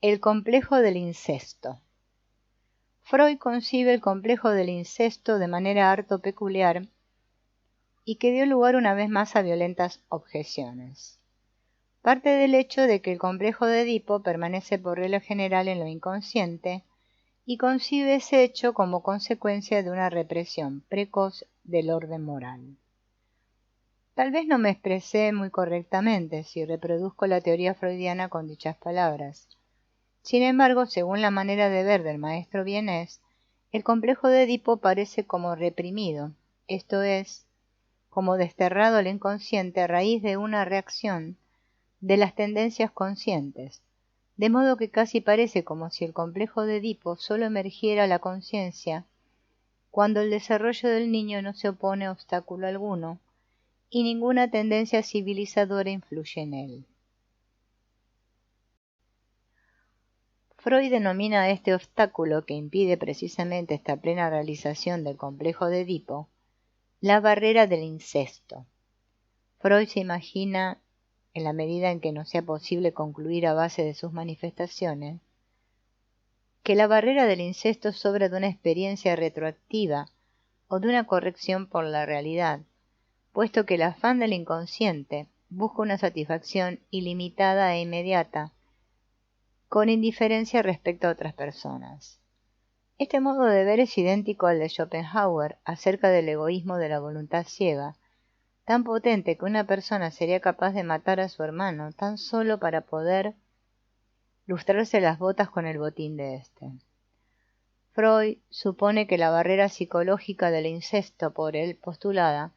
El complejo del incesto. Freud concibe el complejo del incesto de manera harto peculiar y que dio lugar una vez más a violentas objeciones. Parte del hecho de que el complejo de Edipo permanece por regla general en lo inconsciente y concibe ese hecho como consecuencia de una represión precoz del orden moral. Tal vez no me expresé muy correctamente si reproduzco la teoría freudiana con dichas palabras. Sin embargo, según la manera de ver del maestro Vienés, el complejo de Edipo parece como reprimido, esto es, como desterrado al inconsciente a raíz de una reacción de las tendencias conscientes, de modo que casi parece como si el complejo de Edipo solo emergiera a la conciencia cuando el desarrollo del niño no se opone a obstáculo alguno y ninguna tendencia civilizadora influye en él. Freud denomina a este obstáculo que impide precisamente esta plena realización del complejo de Edipo la barrera del incesto. Freud se imagina, en la medida en que no sea posible concluir a base de sus manifestaciones, que la barrera del incesto sobra de una experiencia retroactiva o de una corrección por la realidad, puesto que el afán del inconsciente busca una satisfacción ilimitada e inmediata, con indiferencia respecto a otras personas. Este modo de ver es idéntico al de Schopenhauer acerca del egoísmo de la voluntad ciega, tan potente que una persona sería capaz de matar a su hermano tan solo para poder lustrarse las botas con el botín de éste. Freud supone que la barrera psicológica del incesto por él postulada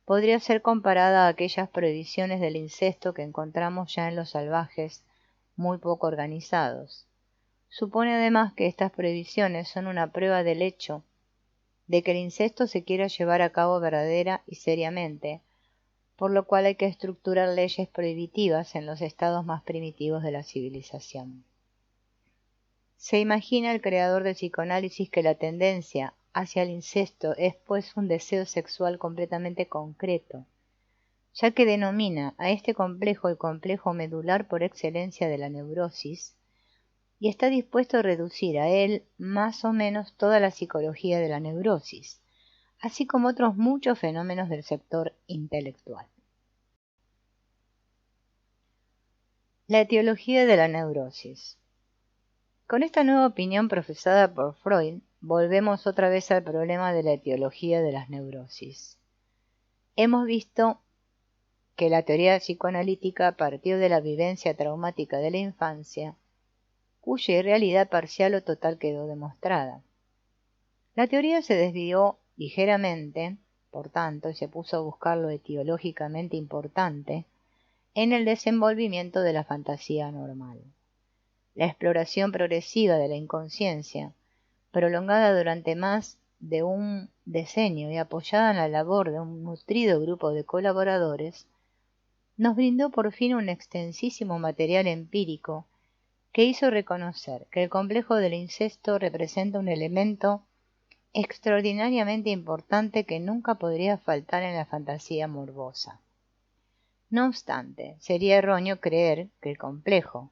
podría ser comparada a aquellas prohibiciones del incesto que encontramos ya en los salvajes muy poco organizados. Supone además que estas prohibiciones son una prueba del hecho de que el incesto se quiera llevar a cabo verdadera y seriamente, por lo cual hay que estructurar leyes prohibitivas en los estados más primitivos de la civilización. Se imagina el creador del psicoanálisis que la tendencia hacia el incesto es pues un deseo sexual completamente concreto, ya que denomina a este complejo el complejo medular por excelencia de la neurosis, y está dispuesto a reducir a él más o menos toda la psicología de la neurosis, así como otros muchos fenómenos del sector intelectual. La etiología de la neurosis. Con esta nueva opinión profesada por Freud, volvemos otra vez al problema de la etiología de las neurosis. Hemos visto que la teoría psicoanalítica partió de la vivencia traumática de la infancia, cuya irrealidad parcial o total quedó demostrada. La teoría se desvió ligeramente, por tanto, y se puso a buscar lo etiológicamente importante en el desenvolvimiento de la fantasía normal. La exploración progresiva de la inconsciencia, prolongada durante más de un decenio y apoyada en la labor de un nutrido grupo de colaboradores, nos brindó por fin un extensísimo material empírico que hizo reconocer que el complejo del incesto representa un elemento extraordinariamente importante que nunca podría faltar en la fantasía morbosa. No obstante, sería erróneo creer que el complejo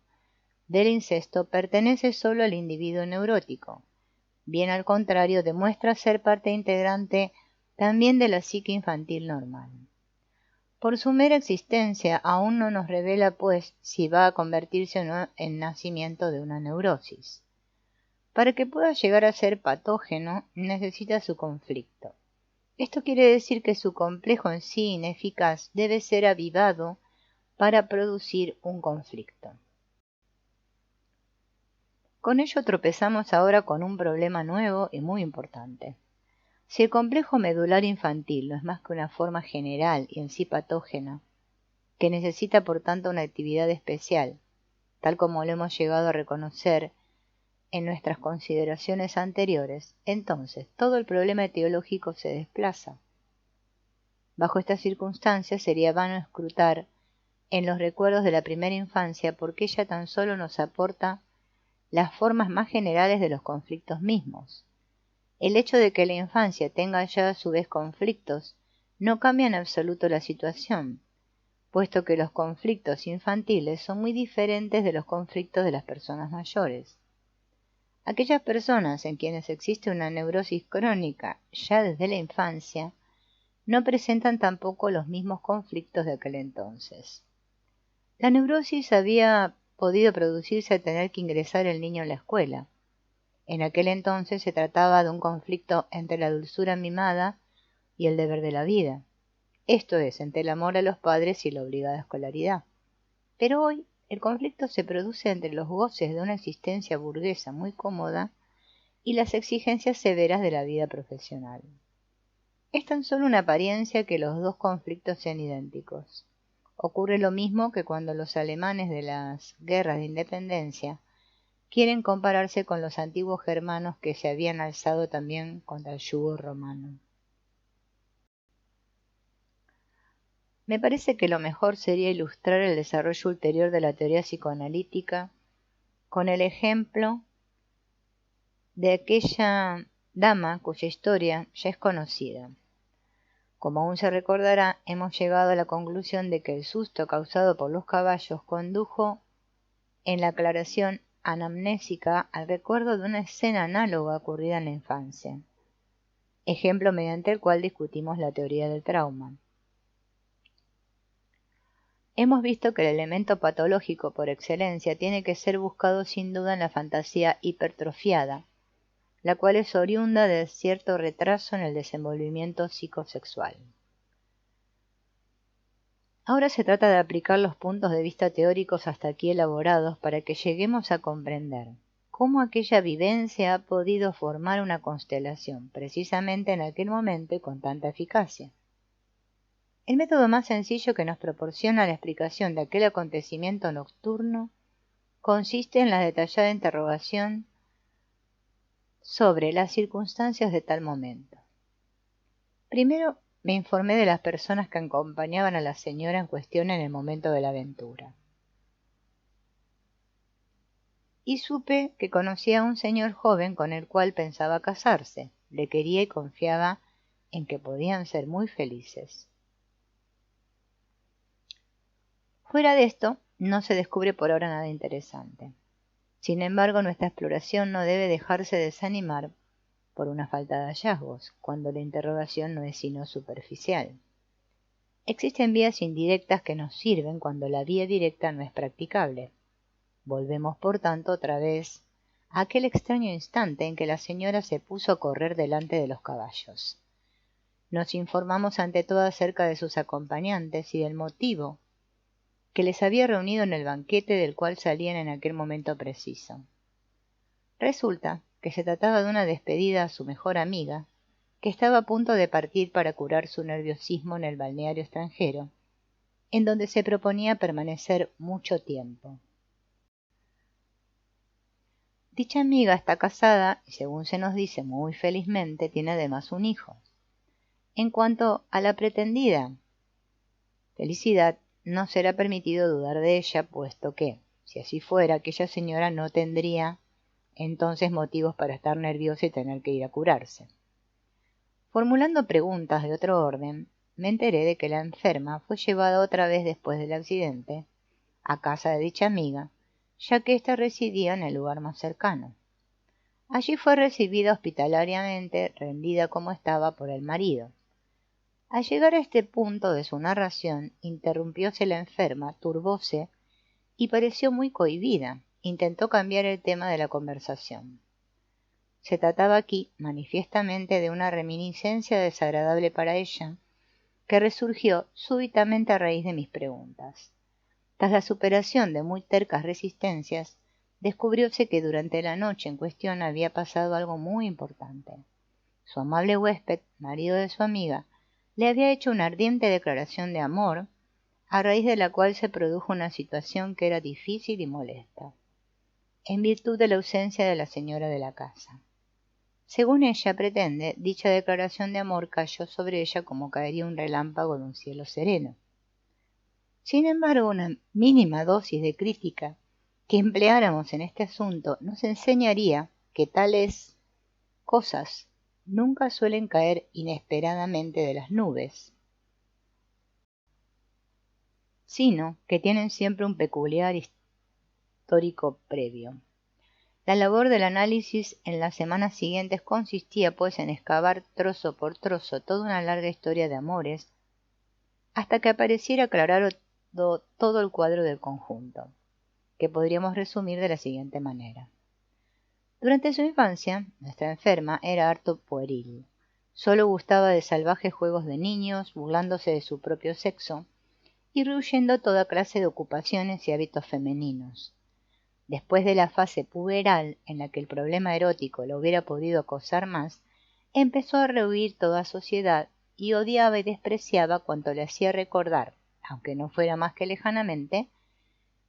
del incesto pertenece solo al individuo neurótico. Bien al contrario, demuestra ser parte integrante también de la psique infantil normal. Por su mera existencia aún no nos revela, pues, si va a convertirse o no en nacimiento de una neurosis. Para que pueda llegar a ser patógeno, necesita su conflicto. Esto quiere decir que su complejo en sí ineficaz debe ser avivado para producir un conflicto. Con ello tropezamos ahora con un problema nuevo y muy importante. Si el complejo medular infantil no es más que una forma general y en sí patógena, que necesita por tanto una actividad especial, tal como lo hemos llegado a reconocer en nuestras consideraciones anteriores, entonces todo el problema etiológico se desplaza. Bajo estas circunstancias sería vano escrutar en los recuerdos de la primera infancia porque ella tan solo nos aporta las formas más generales de los conflictos mismos. El hecho de que la infancia tenga ya a su vez conflictos no cambia en absoluto la situación, puesto que los conflictos infantiles son muy diferentes de los conflictos de las personas mayores. Aquellas personas en quienes existe una neurosis crónica ya desde la infancia no presentan tampoco los mismos conflictos de aquel entonces. La neurosis había podido producirse al tener que ingresar el niño en la escuela. En aquel entonces se trataba de un conflicto entre la dulzura mimada y el deber de la vida, esto es, entre el amor a los padres y la obligada escolaridad. Pero hoy el conflicto se produce entre los goces de una existencia burguesa muy cómoda y las exigencias severas de la vida profesional. Es tan solo una apariencia que los dos conflictos sean idénticos. Ocurre lo mismo que cuando los alemanes de las guerras de independencia quieren compararse con los antiguos germanos que se habían alzado también contra el yugo romano. Me parece que lo mejor sería ilustrar el desarrollo ulterior de la teoría psicoanalítica con el ejemplo de aquella dama cuya historia ya es conocida. Como aún se recordará, hemos llegado a la conclusión de que el susto causado por los caballos condujo en la aclaración anamnésica al recuerdo de una escena análoga ocurrida en la infancia, ejemplo mediante el cual discutimos la teoría del trauma. Hemos visto que el elemento patológico por excelencia tiene que ser buscado sin duda en la fantasía hipertrofiada, la cual es oriunda de cierto retraso en el desenvolvimiento psicosexual. Ahora se trata de aplicar los puntos de vista teóricos hasta aquí elaborados para que lleguemos a comprender cómo aquella vivencia ha podido formar una constelación precisamente en aquel momento y con tanta eficacia. El método más sencillo que nos proporciona la explicación de aquel acontecimiento nocturno consiste en la detallada interrogación sobre las circunstancias de tal momento. Primero me informé de las personas que acompañaban a la señora en cuestión en el momento de la aventura. Y supe que conocía a un señor joven con el cual pensaba casarse, le quería y confiaba en que podían ser muy felices. Fuera de esto, no se descubre por ahora nada interesante. Sin embargo, nuestra exploración no debe dejarse desanimar por una falta de hallazgos, cuando la interrogación no es sino superficial. Existen vías indirectas que nos sirven cuando la vía directa no es practicable. Volvemos, por tanto, otra vez a aquel extraño instante en que la señora se puso a correr delante de los caballos. Nos informamos ante todo acerca de sus acompañantes y del motivo que les había reunido en el banquete del cual salían en aquel momento preciso. Resulta que se trataba de una despedida a su mejor amiga, que estaba a punto de partir para curar su nerviosismo en el balneario extranjero, en donde se proponía permanecer mucho tiempo. Dicha amiga está casada y, según se nos dice muy felizmente, tiene además un hijo. En cuanto a la pretendida felicidad, no será permitido dudar de ella, puesto que, si así fuera, aquella señora no tendría entonces motivos para estar nerviosa y tener que ir a curarse. Formulando preguntas de otro orden, me enteré de que la enferma fue llevada otra vez después del accidente a casa de dicha amiga, ya que ésta residía en el lugar más cercano. Allí fue recibida hospitalariamente, rendida como estaba por el marido. Al llegar a este punto de su narración, interrumpióse la enferma, turbóse y pareció muy cohibida. Intentó cambiar el tema de la conversación. Se trataba aquí manifiestamente de una reminiscencia desagradable para ella, que resurgió súbitamente a raíz de mis preguntas. Tras la superación de muy tercas resistencias, descubrióse que durante la noche en cuestión había pasado algo muy importante. Su amable huésped, marido de su amiga, le había hecho una ardiente declaración de amor, a raíz de la cual se produjo una situación que era difícil y molesta, en virtud de la ausencia de la señora de la casa. Según ella pretende, dicha declaración de amor cayó sobre ella como caería un relámpago de un cielo sereno. Sin embargo, una mínima dosis de crítica que empleáramos en este asunto nos enseñaría que tales cosas nunca suelen caer inesperadamente de las nubes. sino que tienen siempre un peculiar histórico previo. La labor del análisis en las semanas siguientes consistía pues en excavar trozo por trozo toda una larga historia de amores, hasta que apareciera aclarado todo el cuadro del conjunto, que podríamos resumir de la siguiente manera. Durante su infancia, nuestra enferma era harto pueril. Solo gustaba de salvajes juegos de niños, burlándose de su propio sexo y rehuyendo toda clase de ocupaciones y hábitos femeninos. Después de la fase puberal, en la que el problema erótico lo hubiera podido acosar más, empezó a rehuir toda sociedad y odiaba y despreciaba cuanto le hacía recordar, aunque no fuera más que lejanamente,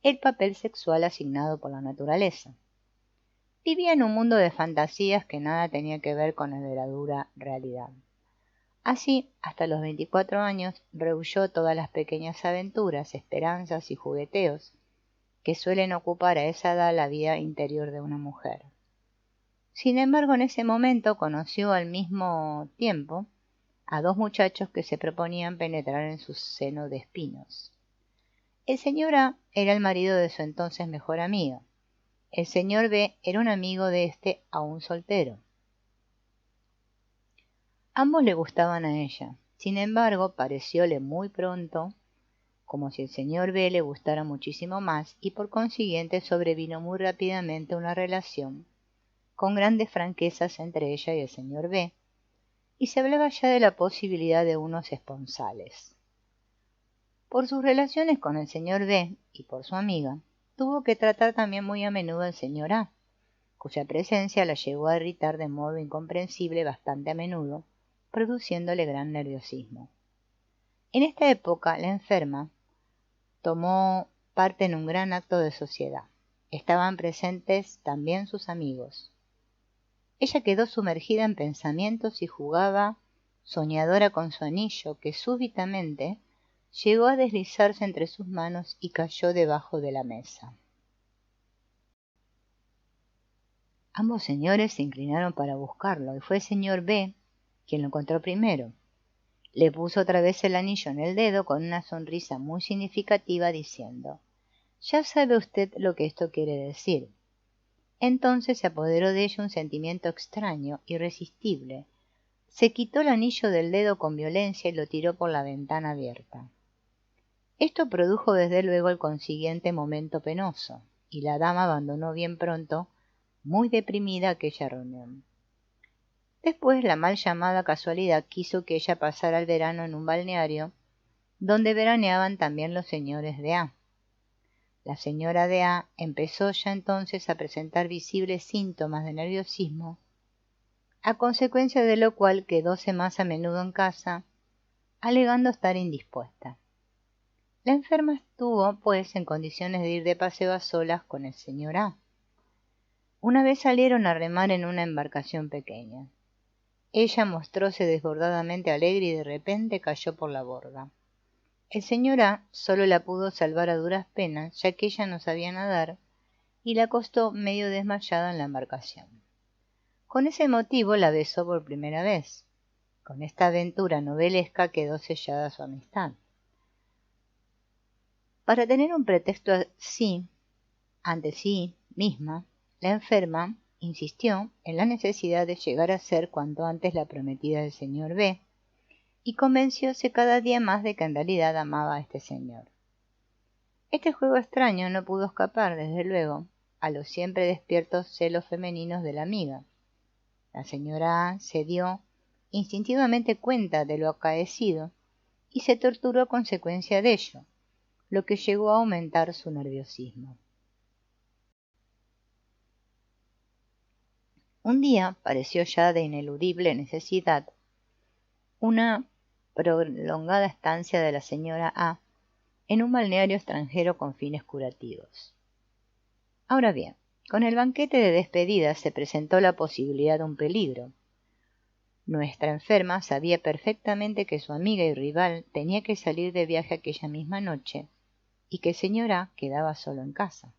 el papel sexual asignado por la naturaleza. Vivía en un mundo de fantasías que nada tenía que ver con la verdadera realidad. Así, hasta los 24 años, rehuyó todas las pequeñas aventuras, esperanzas y jugueteos que suelen ocupar a esa edad la vida interior de una mujer. Sin embargo, en ese momento conoció al mismo tiempo a dos muchachos que se proponían penetrar en su seno de espinos. El señor A era el marido de su entonces mejor amiga. El señor B era un amigo de este aún soltero. Ambos le gustaban a ella. Sin embargo, parecióle muy pronto como si el señor B le gustara muchísimo más, y por consiguiente sobrevino muy rápidamente una relación con grandes franquezas entre ella y el señor B, y se hablaba ya de la posibilidad de unos esponsales. Por sus relaciones con el señor B y por su amiga, tuvo que tratar también muy a menudo al señor A, cuya presencia la llegó a irritar de modo incomprensible bastante a menudo, produciéndole gran nerviosismo. En esta época, la enferma tomó parte en un gran acto de sociedad. Estaban presentes también sus amigos. Ella quedó sumergida en pensamientos y jugaba soñadora con su anillo, que súbitamente llegó a deslizarse entre sus manos y cayó debajo de la mesa. Ambos señores se inclinaron para buscarlo, y fue el señor B quien lo encontró primero. Le puso otra vez el anillo en el dedo con una sonrisa muy significativa, diciendo: «Ya sabe usted lo que esto quiere decir». Entonces se apoderó de ella un sentimiento extraño, irresistible. Se quitó el anillo del dedo con violencia y lo tiró por la ventana abierta. Esto produjo desde luego el consiguiente momento penoso, y la dama abandonó bien pronto, muy deprimida, aquella reunión. Después, la mal llamada casualidad quiso que ella pasara el verano en un balneario, donde veraneaban también los señores de A. La señora de A empezó ya entonces a presentar visibles síntomas de nerviosismo, a consecuencia de lo cual quedóse más a menudo en casa, alegando estar indispuesta. La enferma estuvo, pues, en condiciones de ir de paseo a solas con el señor A. Una vez salieron a remar en una embarcación pequeña. Ella mostróse desbordadamente alegre y de repente cayó por la borda. El señor A solo la pudo salvar a duras penas, ya que ella no sabía nadar, y la acostó medio desmayada en la embarcación. Con ese motivo la besó por primera vez. Con esta aventura novelesca quedó sellada su amistad. Para tener un pretexto así, ante sí misma, la enferma insistió en la necesidad de llegar a ser cuanto antes la prometida del señor B, y convencióse cada día más de que en realidad amaba a este señor. Este juego extraño no pudo escapar, desde luego, a los siempre despiertos celos femeninos de la amiga. La señora A se dio instintivamente cuenta de lo acaecido y se torturó a consecuencia de ello, lo que llegó a aumentar su nerviosismo. Un día pareció ya de ineludible necesidad una prolongada estancia de la señora A en un balneario extranjero con fines curativos. Ahora bien, con el banquete de despedida se presentó la posibilidad de un peligro. Nuestra enferma sabía perfectamente que su amiga y rival tenía que salir de viaje aquella misma noche y que el señor A quedaba solo en casa.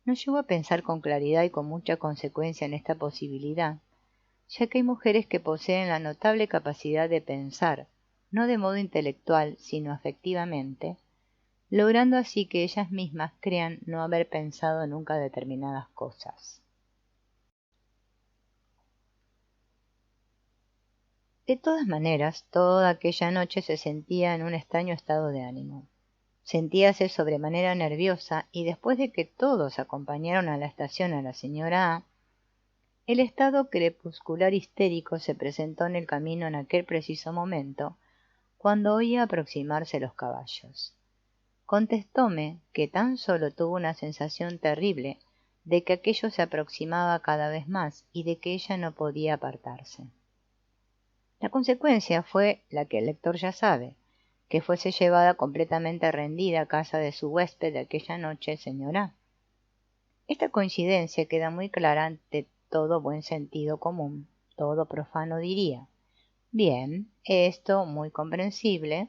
No llegó a pensar con claridad y con mucha consecuencia en esta posibilidad, ya que hay mujeres que poseen la notable capacidad de pensar, no de modo intelectual, sino afectivamente, logrando así que ellas mismas crean no haber pensado nunca determinadas cosas. De todas maneras, toda aquella noche se sentía en un extraño estado de ánimo. Sentíase sobremanera nerviosa y después de que todos acompañaron a la estación a la señora A, el estado crepuscular histérico se presentó en el camino en aquel preciso momento, cuando oía aproximarse los caballos. Contestóme que tan solo tuvo una sensación terrible de que aquello se aproximaba cada vez más y de que ella no podía apartarse. La consecuencia fue la que el lector ya sabe, que fuese llevada completamente rendida a casa de su huésped de aquella noche, señora. Esta coincidencia queda muy clara ante todo buen sentido común, todo profano diría. Bien, esto muy comprensible.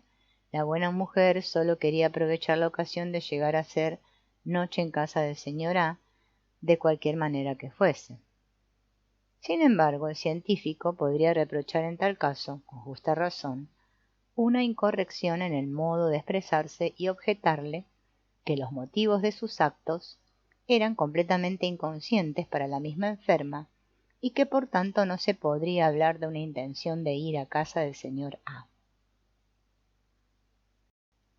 La buena mujer solo quería aprovechar la ocasión de llegar a ser noche en casa del señor A, de cualquier manera que fuese. Sin embargo, el científico podría reprochar en tal caso, con justa razón, una incorrección en el modo de expresarse y objetarle que los motivos de sus actos eran completamente inconscientes para la misma enferma y que por tanto no se podría hablar de una intención de ir a casa del señor A.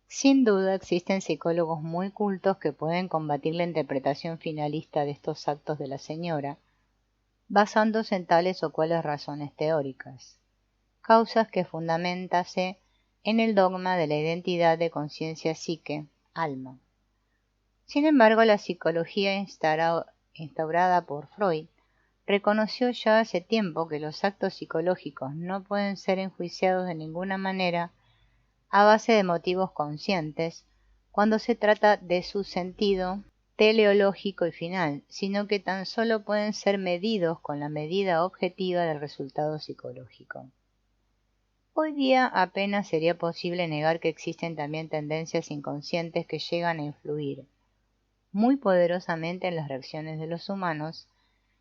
Sin duda existen psicólogos muy cultos que pueden combatir la interpretación finalista de estos actos de la señora, basándose en tales o cuales razones teóricas, causas que fundamentase en el dogma de la identidad de conciencia psique, alma. Sin embargo, la psicología instaurada por Freud reconoció ya hace tiempo que los actos psicológicos no pueden ser enjuiciados de ninguna manera a base de motivos conscientes cuando se trata de su sentido teleológico y final, sino que tan solo pueden ser medidos con la medida objetiva del resultado psicológico. Hoy día apenas sería posible negar que existen también tendencias inconscientes que llegan a influir muy poderosamente en las reacciones de los humanos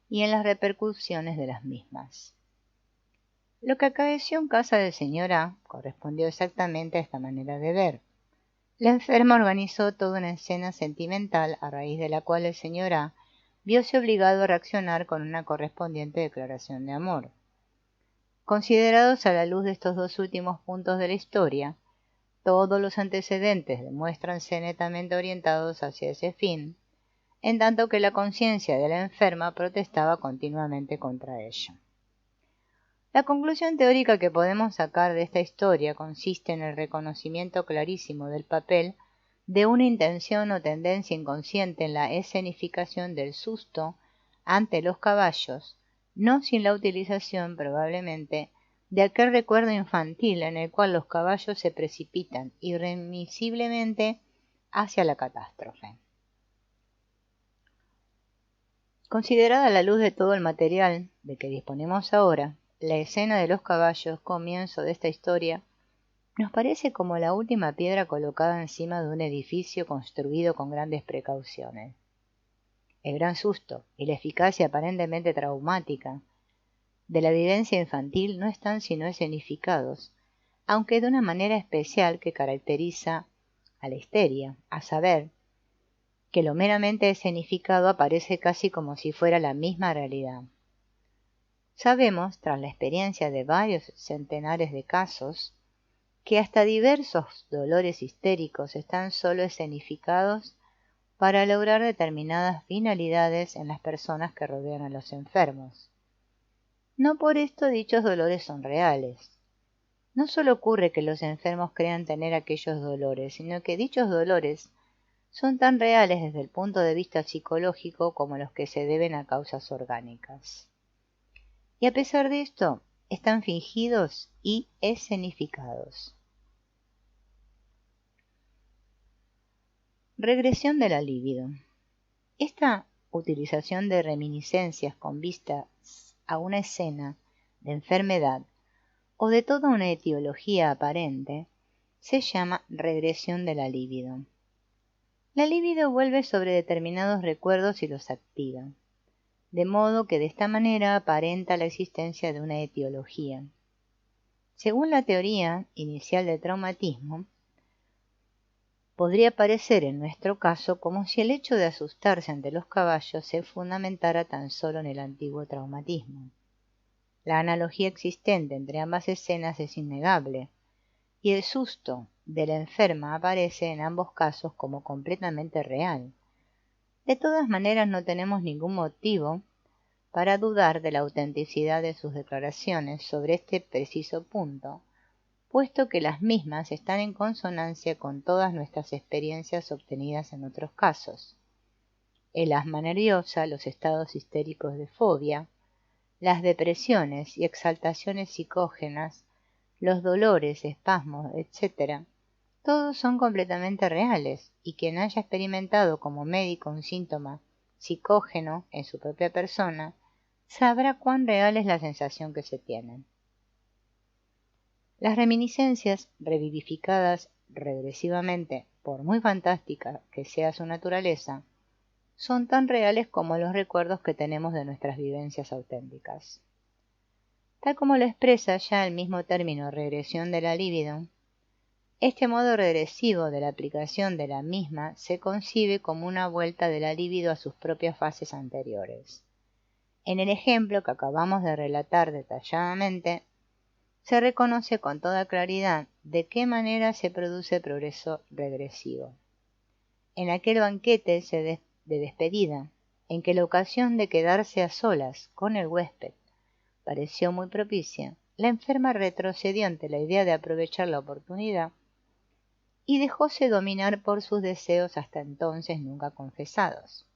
y en las repercusiones de las mismas. Lo que acaeció en casa del señor A correspondió exactamente a esta manera de ver. La enferma organizó toda una escena sentimental a raíz de la cual el señor A viose obligado a reaccionar con una correspondiente declaración de amor. Considerados a la luz de estos dos últimos puntos de la historia, todos los antecedentes demuéstranse netamente orientados hacia ese fin, en tanto que la conciencia de la enferma protestaba continuamente contra ello. La conclusión teórica que podemos sacar de esta historia consiste en el reconocimiento clarísimo del papel de una intención o tendencia inconsciente en la escenificación del susto ante los caballos, no sin la utilización, probablemente, de aquel recuerdo infantil en el cual los caballos se precipitan irremisiblemente hacia la catástrofe. Considerada a la luz de todo el material de que disponemos ahora, la escena de los caballos, comienzo de esta historia, nos parece como la última piedra colocada encima de un edificio construido con grandes precauciones. El gran susto y la eficacia aparentemente traumática de la vivencia infantil no están sino escenificados, aunque de una manera especial que caracteriza a la histeria, a saber, que lo meramente escenificado aparece casi como si fuera la misma realidad. Sabemos, tras la experiencia de varios centenares de casos, que hasta diversos dolores histéricos están solo escenificados para lograr determinadas finalidades en las personas que rodean a los enfermos. No por esto dichos dolores son reales. No solo ocurre que los enfermos crean tener aquellos dolores, sino que dichos dolores son tan reales desde el punto de vista psicológico como los que se deben a causas orgánicas. Y a pesar de esto, están fingidos y escenificados. Regresión de la libido. Esta utilización de reminiscencias con vistas a una escena de enfermedad o de toda una etiología aparente se llama regresión de la libido. La libido vuelve sobre determinados recuerdos y los activa, de modo que de esta manera aparenta la existencia de una etiología. Según la teoría inicial del traumatismo, podría parecer en nuestro caso como si el hecho de asustarse ante los caballos se fundamentara tan solo en el antiguo traumatismo. La analogía existente entre ambas escenas es innegable, y el susto de la enferma aparece en ambos casos como completamente real. De todas maneras, no tenemos ningún motivo para dudar de la autenticidad de sus declaraciones sobre este preciso punto, puesto que las mismas están en consonancia con todas nuestras experiencias obtenidas en otros casos. El asma nerviosa, los estados histéricos de fobia, las depresiones y exaltaciones psicógenas, los dolores, espasmos, etc., todos son completamente reales, y quien haya experimentado como médico un síntoma psicógeno en su propia persona, sabrá cuán real es la sensación que se tiene. Las reminiscencias, revivificadas regresivamente, por muy fantástica que sea su naturaleza, son tan reales como los recuerdos que tenemos de nuestras vivencias auténticas. Tal como lo expresa ya el mismo término regresión de la libido, este modo regresivo de la aplicación de la misma se concibe como una vuelta de la libido a sus propias fases anteriores. En el ejemplo que acabamos de relatar detalladamente, se reconoce con toda claridad de qué manera se produce el progreso regresivo. En aquel banquete de despedida, en que la ocasión de quedarse a solas con el huésped pareció muy propicia, la enferma retrocedió ante la idea de aprovechar la oportunidad y dejóse dominar por sus deseos hasta entonces nunca confesados.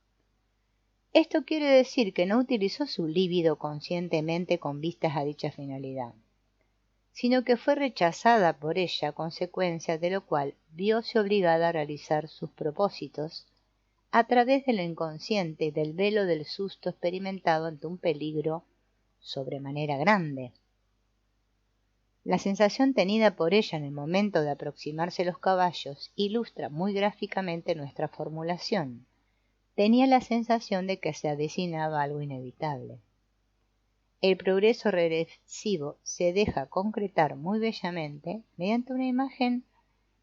Esto quiere decir que no utilizó su líbido conscientemente con vistas a dicha finalidad, sino que fue rechazada por ella a consecuencia de lo cual vióse obligada a realizar sus propósitos a través de lo inconsciente y del velo del susto experimentado ante un peligro sobremanera grande. La sensación tenida por ella en el momento de aproximarse los caballos ilustra muy gráficamente nuestra formulación. Tenía la sensación de que se avecinaba algo inevitable. El progreso regresivo se deja concretar muy bellamente mediante una imagen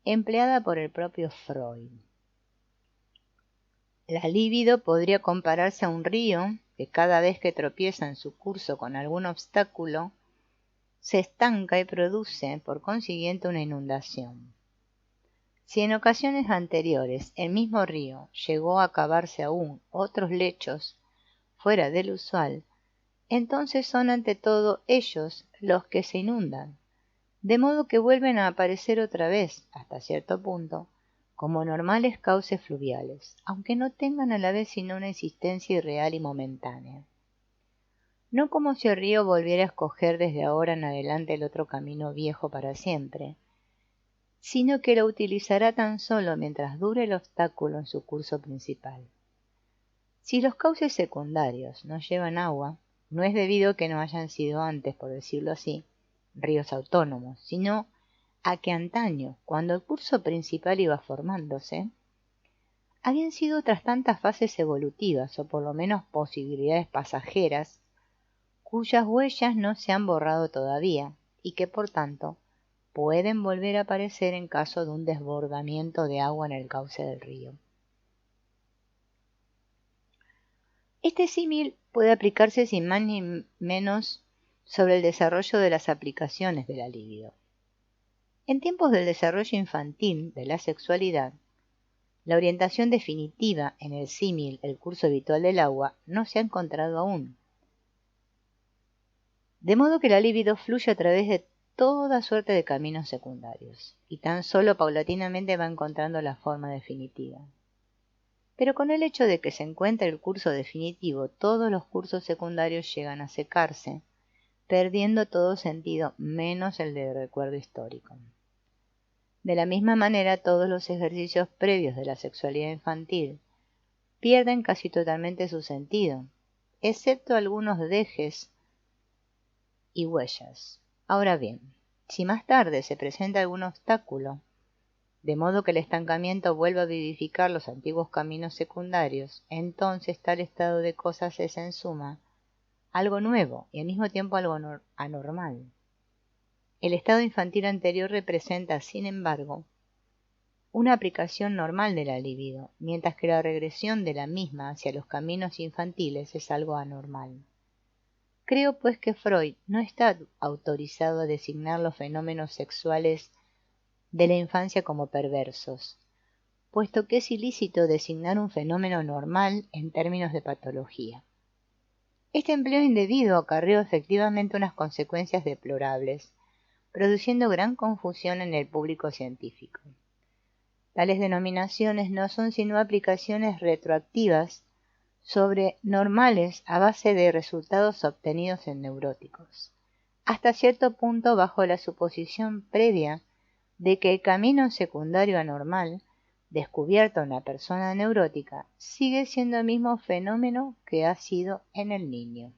empleada por el propio Freud. La libido podría compararse a un río que cada vez que tropieza en su curso con algún obstáculo, se estanca y produce, por consiguiente, una inundación. Si en ocasiones anteriores el mismo río llegó a cavarse aún otros lechos fuera del usual, entonces son ante todo ellos los que se inundan, de modo que vuelven a aparecer otra vez, hasta cierto punto, como normales cauces fluviales, aunque no tengan a la vez sino una existencia irreal y momentánea. No como si el río volviera a escoger desde ahora en adelante el otro camino viejo para siempre, sino que lo utilizará tan solo mientras dure el obstáculo en su curso principal. Si los cauces secundarios no llevan agua, no es debido a que no hayan sido antes, por decirlo así, ríos autónomos, sino a que antaño, cuando el curso principal iba formándose, habían sido otras tantas fases evolutivas, o por lo menos posibilidades pasajeras, cuyas huellas no se han borrado todavía, y que por tanto pueden volver a aparecer en caso de un desbordamiento de agua en el cauce del río. Este símil puede aplicarse sin más ni menos sobre el desarrollo de las aplicaciones de la libido. En tiempos del desarrollo infantil de la sexualidad, la orientación definitiva en el símil, el curso habitual del agua, no se ha encontrado aún. De modo que la libido fluye a través de toda suerte de caminos secundarios, y tan solo paulatinamente va encontrando la forma definitiva. Pero con el hecho de que se encuentre el curso definitivo, todos los cursos secundarios llegan a secarse, perdiendo todo sentido menos el del recuerdo histórico. De la misma manera, todos los ejercicios previos de la sexualidad infantil pierden casi totalmente su sentido, excepto algunos dejes y huellas. Ahora bien, si más tarde se presenta algún obstáculo, de modo que el estancamiento vuelva a vivificar los antiguos caminos secundarios, entonces tal estado de cosas es en suma algo nuevo y al mismo tiempo algo anormal. El estado infantil anterior representa, sin embargo, una aplicación normal de la libido, mientras que la regresión de la misma hacia los caminos infantiles es algo anormal. Creo pues que Freud no está autorizado a designar los fenómenos sexuales de la infancia como perversos, puesto que es ilícito designar un fenómeno normal en términos de patología. Este empleo indebido acarreó efectivamente unas consecuencias deplorables, produciendo gran confusión en el público científico. Tales denominaciones no son sino aplicaciones retroactivas sobre normales a base de resultados obtenidos en neuróticos, hasta cierto punto bajo la suposición previa de que el camino secundario anormal, descubierto en la persona neurótica, sigue siendo el mismo fenómeno que ha sido en el niño.